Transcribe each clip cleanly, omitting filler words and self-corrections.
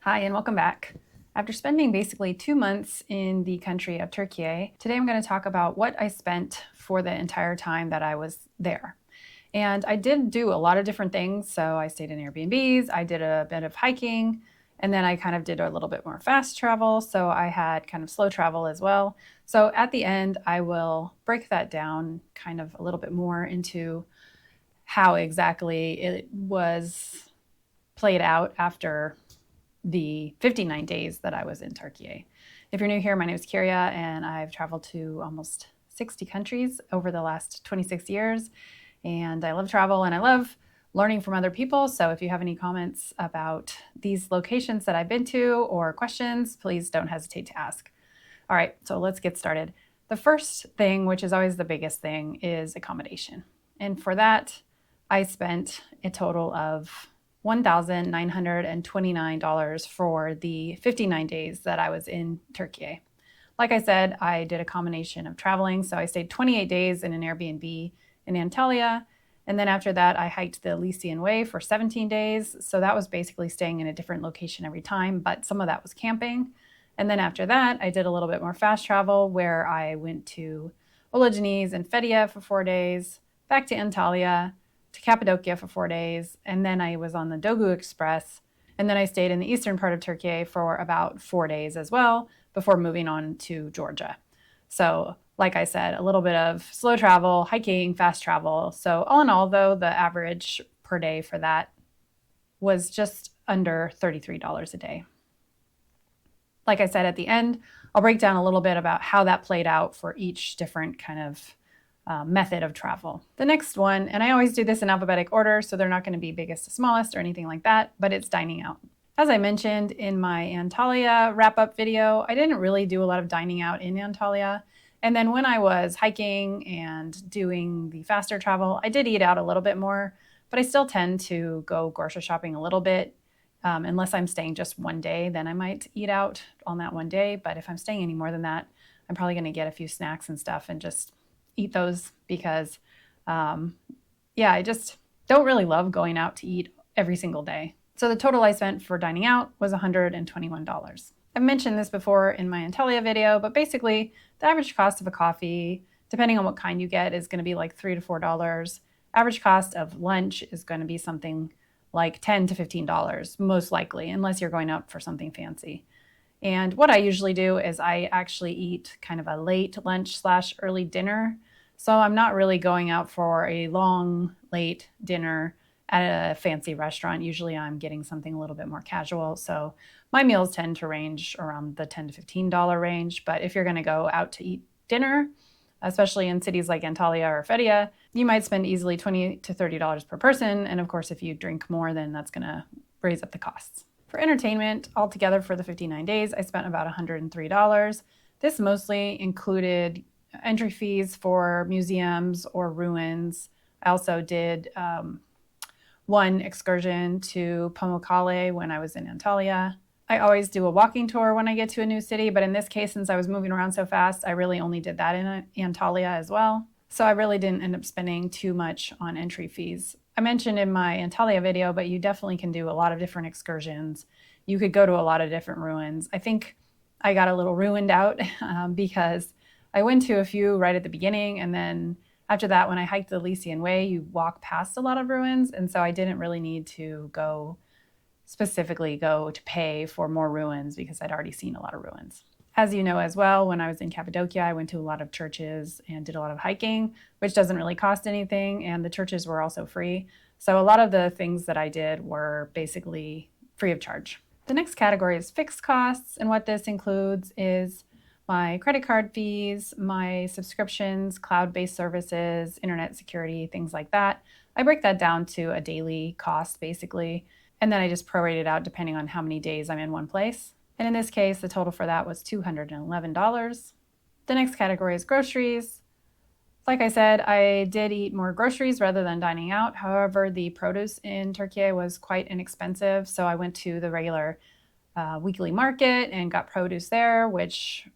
Hi, and welcome back. After spending basically 2 months in the country of Türkiye, today I'm going to talk about what I spent for the entire time that I was there. And I did do a lot of different things. So I stayed in Airbnbs, I did a bit of hiking, and then I kind of did a little bit more fast travel. So I had kind of slow travel as well. So at the end, I will break that down kind of a little bit more into how exactly it was played out after the 59 days that I was in Turkey. If you're new here, my name is Kyria, and I've traveled to almost 60 countries over the last 26 years. And I love travel and I love learning from other people. So if you have any comments about these locations that I've been to or questions, please don't hesitate to ask. All right, so let's get started. The first thing, which is always the biggest thing, is accommodation. And for that, I spent a total of $1,929 for the 59 days that I was in Turkey. Like I said, I did a combination of traveling. So I stayed 28 days in an Airbnb in Antalya. And then after that, I hiked the Lycian Way for 17 days. So that was basically staying in a different location every time, but some of that was camping. And then after that, I did a little bit more fast travel where I went to Groceries and Fethiye for 4 days, back to Antalya, to Cappadocia for 4 days, and then I was on the Doğu Express, and then I stayed in the eastern part of Turkey for about 4 days as well before moving on to Georgia. So, like I said, a little bit of slow travel, hiking, fast travel. So, all in all, though, the average per day for that was just under $33 a day. Like I said at the end, I'll break down a little bit about how that played out for each different kind of method of travel. The next one, and I always do this in alphabetic order, so they're not going to be biggest to smallest or anything like that, but it's dining out. As I mentioned in my Antalya wrap-up video, I didn't really do a lot of dining out in Antalya. And then when I was hiking and doing the faster travel, I did eat out a little bit more, but I still tend to go grocery shopping a little bit. Unless I'm staying just one day, then I might eat out on that one day. But if I'm staying any more than that, I'm probably going to get a few snacks and stuff and just eat those because, I just don't really love going out to eat every single day. So the total I spent for dining out was $121. I've mentioned this before in my Antalya video, but basically the average cost of a coffee, depending on what kind you get, is going to be like $3 to $4. Average cost of lunch is going to be something like $10 to $15, most likely, unless you're going out for something fancy. And what I usually do is I actually eat kind of a late lunch / early dinner. So I'm not really going out for a long, late dinner at a fancy restaurant. Usually I'm getting something a little bit more casual. So my meals tend to range around the $10 to $15 range. But if you're going to go out to eat dinner, especially in cities like Antalya or Fethiye, you might spend easily $20 to $30 per person. And of course, if you drink more, then that's going to raise up the costs. For entertainment, altogether for the 59 days, I spent about $103. This mostly included entry fees for museums or ruins. I also did one excursion to Pamukkale when I was in Antalya. I always do a walking tour when I get to a new city, but in this case, since I was moving around so fast, I really only did that in Antalya as well. So I really didn't end up spending too much on entry fees. I mentioned in my Antalya video, but you definitely can do a lot of different excursions. You could go to a lot of different ruins. I think I got a little ruined out because I went to a few right at the beginning, and then after that, when I hiked the Lycian Way, you walk past a lot of ruins, and so I didn't really need to specifically go to pay for more ruins because I'd already seen a lot of ruins. As you know as well, when I was in Cappadocia, I went to a lot of churches and did a lot of hiking, which doesn't really cost anything, and the churches were also free. So a lot of the things that I did were basically free of charge. The next category is fixed costs, and what this includes is my credit card fees, my subscriptions, cloud-based services, internet security, things like that. I break that down to a daily cost, basically, and then I just prorate it out depending on how many days I'm in one place. And in this case, the total for that was $211. The next category is groceries. Like I said, I did eat more groceries rather than dining out. However, the produce in Turkey was quite inexpensive, so I went to the regular weekly market and got produce there, which,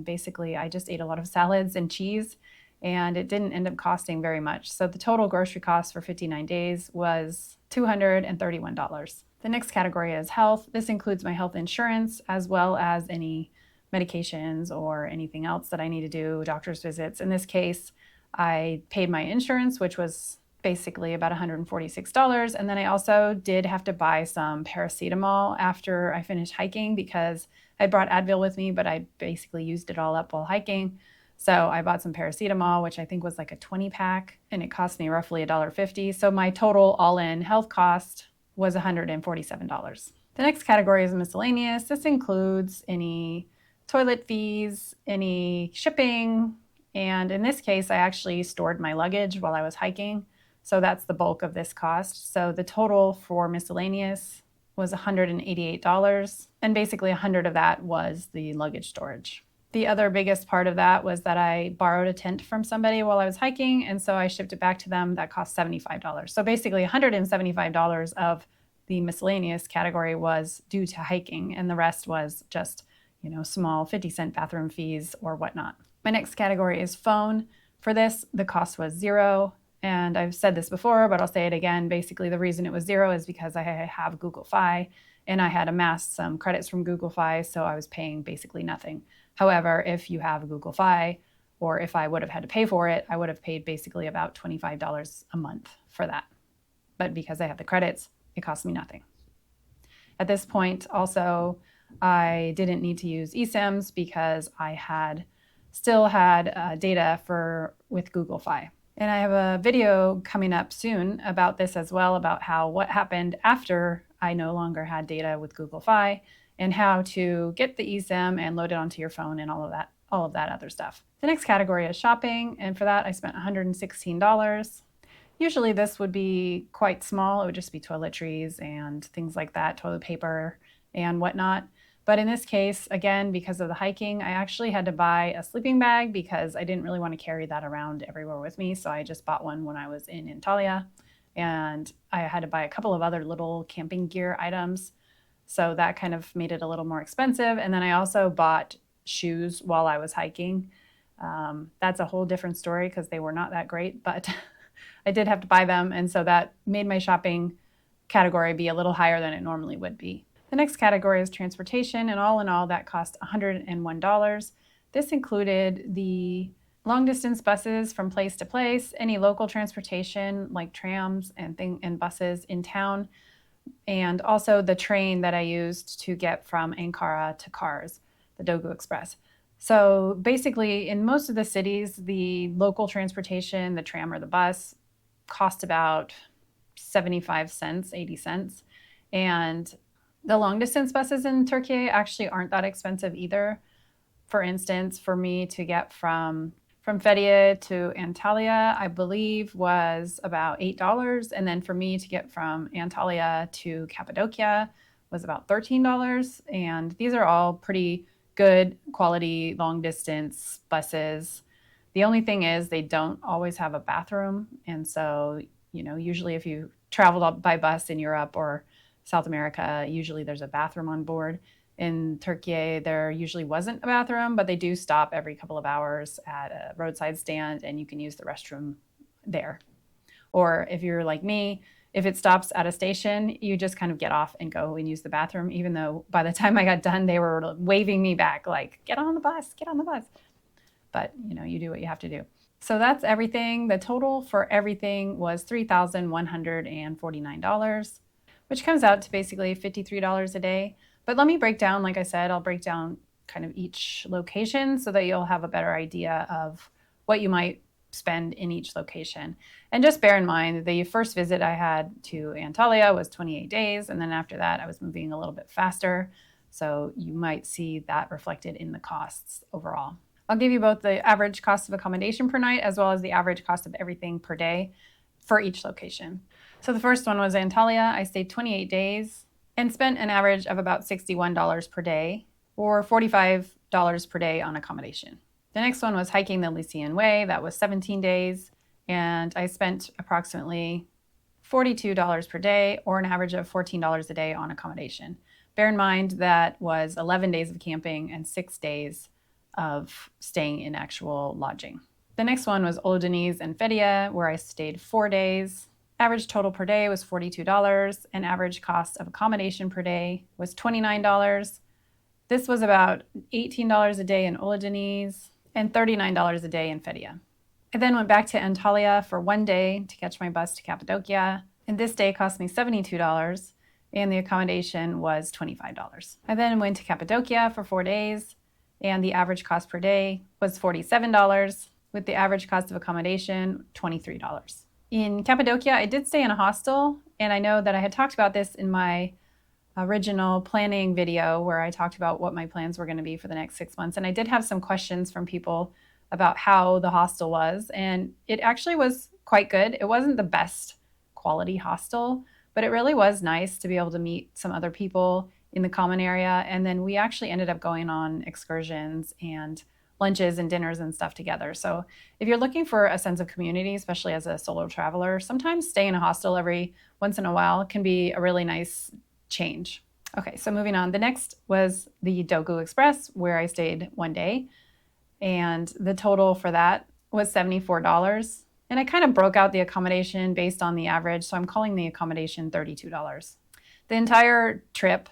basically I just ate a lot of salads and cheese, and it didn't end up costing very much. So the total grocery cost for 59 days was $231. The next category is health. This includes my health insurance as well as any medications or anything else that I need to do, doctor's visits. In this case, I paid my insurance, which was basically about $146. And then I also did have to buy some paracetamol after I finished hiking because I brought Advil with me, but I basically used it all up while hiking. So I bought some paracetamol, which I think was like a 20 pack, and it cost me roughly $1.50. So my total all-in health cost was $147. The next category is miscellaneous. This includes any toilet fees, any shipping, and in this case, I actually stored my luggage while I was hiking. So that's the bulk of this cost. So the total for miscellaneous was $188, and basically 100 of that was the luggage storage. The other biggest part of that was that I borrowed a tent from somebody while I was hiking, and so I shipped it back to them. That cost $75. So basically $175 of the miscellaneous category was due to hiking, and the rest was just, small 50-cent bathroom fees or whatnot. My next category is phone. For this, the cost was $0. And I've said this before, but I'll say it again. Basically, the reason it was $0 is because I have Google Fi, and I had amassed some credits from Google Fi, so I was paying basically nothing. However, if you have Google Fi, or if I would have had to pay for it, I would have paid basically about $25 a month for that. But because I have the credits, it cost me nothing. At this point, also, I didn't need to use eSIMs because I still had data with Google Fi. And I have a video coming up soon about this as well, about what happened after I no longer had data with Google Fi and how to get the eSIM and load it onto your phone and all of that other stuff. The next category is shopping, and for that I spent $116. Usually this would be quite small. It would just be toiletries and things like that, toilet paper and whatnot. But in this case, again, because of the hiking, I actually had to buy a sleeping bag because I didn't really want to carry that around everywhere with me. So I just bought one when I was in Antalya, and I had to buy a couple of other little camping gear items. So that kind of made it a little more expensive. And then I also bought shoes while I was hiking. That's a whole different story because they were not that great, but I did have to buy them. And so that made my shopping category be a little higher than it normally would be. The next category is transportation, and all in all, that cost $101. This included the long-distance buses from place to place, any local transportation like trams and buses in town, and also the train that I used to get from Ankara to Kars, the Dogu Express. So basically, in most of the cities, the local transportation, the tram or the bus, cost about 75 cents, 80 cents, and the long distance buses in Turkey actually aren't that expensive either. For instance, for me to get from Fethiye to Antalya, I believe was about $8. And then for me to get from Antalya to Cappadocia was about $13. And these are all pretty good quality long distance buses. The only thing is they don't always have a bathroom. And so, usually if you traveled by bus in Europe or South America, usually there's a bathroom on board. In Türkiye, there usually wasn't a bathroom, but they do stop every couple of hours at a roadside stand and you can use the restroom there. Or if you're like me, if it stops at a station, you just kind of get off and go and use the bathroom, even though by the time I got done, they were waving me back like, get on the bus, get on the bus. But you do what you have to do. So that's everything. The total for everything was $3,149. Which comes out to basically $53 a day. But let me break down, like I said, I'll break down kind of each location so that you'll have a better idea of what you might spend in each location. And just bear in mind, the first visit I had to Antalya was 28 days. And then after that, I was moving a little bit faster. So you might see that reflected in the costs overall. I'll give you both the average cost of accommodation per night as well as the average cost of everything per day for each location. So the first one was Antalya. I stayed 28 days and spent an average of about $61 per day or $45 per day on accommodation. The next one was hiking the Lycian Way. That was 17 days, and I spent approximately $42 per day or an average of $14 a day on accommodation. Bear in mind that was 11 days of camping and 6 days of staying in actual lodging. The next one was Oludeniz and Fethiye, where I stayed 4 days Average total per day was $42, and average cost of accommodation per day was $29. This was about $18 a day in Ologies and $39 a day in Fethiye. I then went back to Antalya for one day to catch my bus to Cappadocia, and this day cost me $72, and the accommodation was $25. I then went to Cappadocia for 4 days, and the average cost per day was $47, with the average cost of accommodation $23. In Cappadocia, I did stay in a hostel, and I know that I had talked about this in my original planning video where I talked about what my plans were going to be for the next 6 months. And I did have some questions from people about how the hostel was, and it actually was quite good. It wasn't the best quality hostel, but it really was nice to be able to meet some other people in the common area. And then we actually ended up going on excursions and lunches and dinners and stuff together. So if you're looking for a sense of community, especially as a solo traveler, sometimes staying in a hostel every once in a while can be a really nice change. Okay, so moving on. The next was the Dogu Express, where I stayed one day. And the total for that was $74. And I kind of broke out the accommodation based on the average, so I'm calling the accommodation $32. The entire trip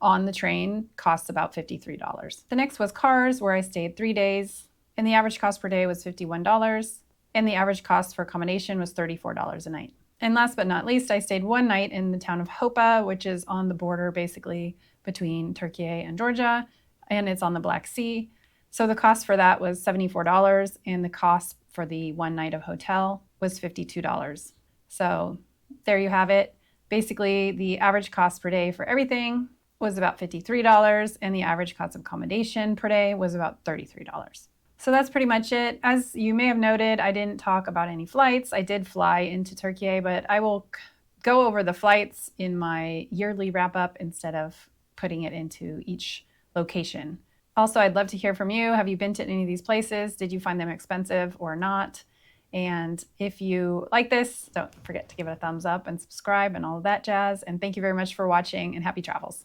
on the train costs about $53. The next was cars, where I stayed 3 days, and the average cost per day was $51, and the average cost for accommodation was $34 a night. And last but not least, I stayed one night in the town of Hopa, which is on the border basically between Türkiye and Georgia, and it's on the Black Sea. So the cost for that was $74, and the cost for the one night of hotel was $52. So there you have it. Basically, the average cost per day for everything was about $53, and the average cost of accommodation per day was about $33. So that's pretty much it. As you may have noted, I didn't talk about any flights. I did fly into Türkiye, but I will go over the flights in my yearly wrap-up instead of putting it into each location. Also, I'd love to hear from you. Have you been to any of these places? Did you find them expensive or not? And if you like this, don't forget to give it a thumbs up and subscribe and all of that jazz. And thank you very much for watching, and happy travels.